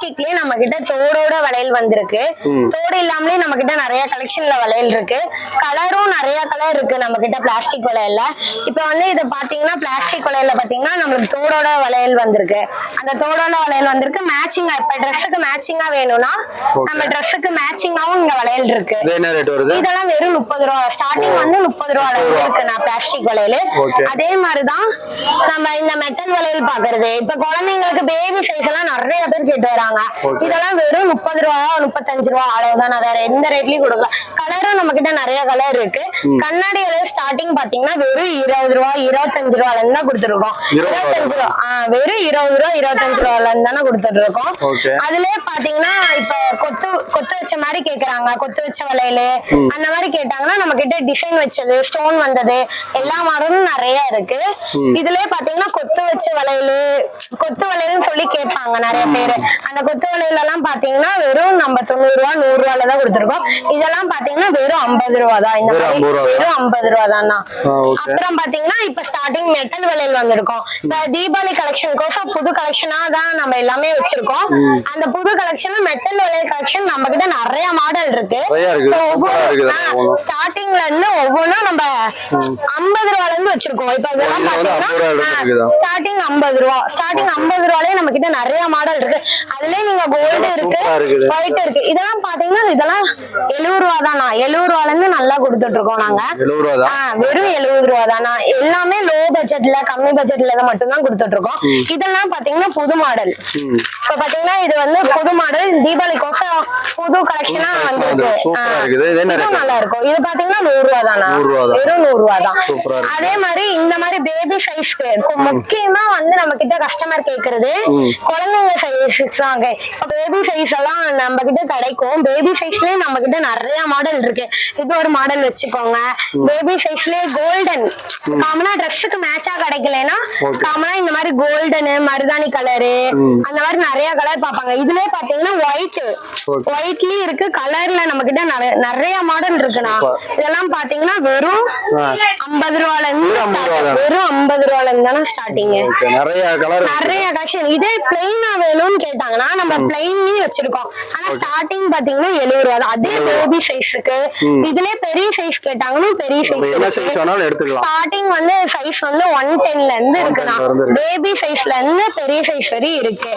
பிளாஸ்டிக்லயே நம்ம கிட்ட தோடோட வளையல் வந்திருக்கு. தோடு இல்லாமலே நம்ம கிட்ட நிறைய கலெக்ஷன்ல வளையல் இருக்கு. கலரும் நிறைய கலர் இருக்கு நம்ம கிட்ட பிளாஸ்டிக் வளையல்ல. இப்ப வந்து இத பாத்தீங்கன்னா பிளாஸ்டிக் வளையல்ல பாத்தீங்கன்னா நம்மளுக்கு தோடோட வளையல் வந்திருக்கு. அந்த தோடோட வளையல் வந்திருக்கு. மேட்சிங்கா இப்ப ட்ரெஸ்ஸுக்கு மேட்சிங்கா வேணும்னா நம்ம ட்ரெஸ்ஸுக்கு மேட்சிங்காவும் இங்க வளையல் இருக்கு. இதெல்லாம் வெறும் 30 ரூபா. ஸ்டார்டிங் வந்து 30 ரூபால இருக்கு நான் பிளாஸ்டிக் வளையல். அதே மாதிரிதான் நம்ம இந்த மெட்டல் வளையல் பாக்குறது. இப்ப குழந்தைங்களுக்கு பேபி சைஸ் எல்லாம் நிறைய பேர் கேட்டு வராங்க. இதெல்லாம் வெறும் 30 ரூபா 35 ரூபா அவ்வளவுதான். வேற எந்த ரேட்லயும் கொடுக்கலாம். கலரும் நம்ம கிட்ட நிறைய கலர் இருக்கு. கண்ணாடி வளையல் ஸ்டார்டிங் பாத்தீங்கன்னா வெறும் 20 ரூபா 25 ரூபால இருந்து தான் கொடுத்துருக்கோம். 25 ரூபா வெறும் 20 ரூபா 25 ரூபால இருந்து தானே கொடுத்துட்டு இருக்கோம். அதுலயே பாத்தீங்கன்னா இப்ப கொத்து வச்ச மாதிரி கேக்குறாங்க. கொத்து வச்ச வளையல் அந்த மாதிரி கேட்டாங்கன்னா நம்ம கிட்ட டிசைன் வச்சது ஸ்டோன் வந்தது எல்லா மாடலும் நிறைய இருக்கு. இதுலயே பாத்தீங்கன்னா கொத்து வச்ச வளையல்னு சொல்லி கேட்பாங்க நிறைய பேரு. அந்த கொத்து வளையல் எல்லாம் பாத்தீங்கன்னா வெறும் நம்ம 90 ரூபா 100 ரூபால தான் கொடுத்துருக்கோம். இதெல்லாம் பாத்தீங்கன்னா வெறும் 50 ரூபா தான். இந்த வெறும் 50 ரூபா தான். அப்புறம் பாத்தீங்கன்னா இப்ப ஸ்டார்டிங் மெட்டல் வளையல் வந்திருக்கோம். இப்ப தீபாவளி கலெக்ஷனுக்கோசம் புது கலெக்ஷனா தான் நம்ம எல்லாமே வச்சிருக்கோம். அந்த புது கலெக்ஷன் மெட்டல் வளையல் கலெக்ஷன் நம்ம கிட்ட நிறைய மாடல் இருக்கு. ஸ்டார்டிங்ல இருந்து ஒவ்வொன்றும் நம்ம 50 ரூபால இருந்து வச்சிருக்கோம். இப்ப இதெல்லாம் பாத்தீங்கன்னா ஸ்டார்டிங் 50 ரூபா. ஸ்டார்டிங் 50 ரூபாலே நம்ம கிட்ட நிறைய மாடல் இருக்கு. அதுலயே நீங்க கோல்டு இருக்கு ஒயிட் இருக்கு. இதெல்லாம் பாத்தீங்கன்னா இதெல்லாம் 70 ரூபா தானா. 70 ரூபால இருந்து நல்லா கொடுத்துட்டு இருக்கோம் நாங்க. வெறும் 70 ரூபா தானா. எல்லாமே லோ பட்ஜெட்ல கம்மி பட்ஜெட்ல மட்டும் தான் கொடுத்துட்டு இருக்கோம். இதெல்லாம் பாத்தீங்கன்னா புது மாடல். இப்ப பாத்தீங்கன்னா இது வந்து புது மாடல் தீபாவளிக்கோசம் புது கலெக்ஷனா வந்திருக்கு. நல்லா இருக்கும். இது பாத்தீங்கன்னா 100 ரூபா தானா. வெறும் 100 ரூபா தான். அதே மாதிரி இந்த மாதிரி பேபி சைஸ்க்கு முக்கியமா வந்து நம்ம கிட்ட கஸ்டமர் கேக்குறது குழந்தைங்க சைஸ் தான். பேபி சைஸ் எல்லாம் நம்ம கிட்ட கிடைக்கும். பேபி சைஸ்லயே நம்ம கிட்ட நிறைய மாடல் இருக்கு. இது ஒரு மாடல் வச்சுக்கோங்க. பேபி சைஸ்லயே கோல்டன் காமனா ட்ரெஸ்ஸுக்கு மேட்சா கிடைக்கலன்னா காமனா இந்த மாதிரி கோல்டனு மருதாணி கலரு அந்த மாதிரி நிறைய கலர் பாப்பாங்க. இதுலயே பாத்தீங்கன்னா ஒயிட்லயும் இருக்கு. கலர்ல நம்ம கிட்ட நிறைய மாடல் இருக்குண்ணா. இதெல்லாம் பாத்தீங்கன்னா வெறும் 50 ரூபால இருந்து வெறும் 50 ரூபால இருந்து தானே ஸ்டார்டிங். நிறைய கலெக்ஷன். இதே பிளைனா வேணும்னு கேட்டாங்கன்னா நம்ம பிளைன்லயும் வச்சிருக்கோம். ஆனா ஸ்டார்டிங் பாத்தீங்கன்னா 70 ரூபா தான். அதே பேபி சைஸுக்கு இதுலயே பெரிய சைஸ் கேட்டாங்கன்னா பெரிய சைஸ் ஸ்டார்டிங் வந்து சைஸ் வந்து 110ல இருந்து இருக்குண்ணா. பேபி சைஸ்ல இருந்து பெரிய சைஸ் வரை இருக்கு.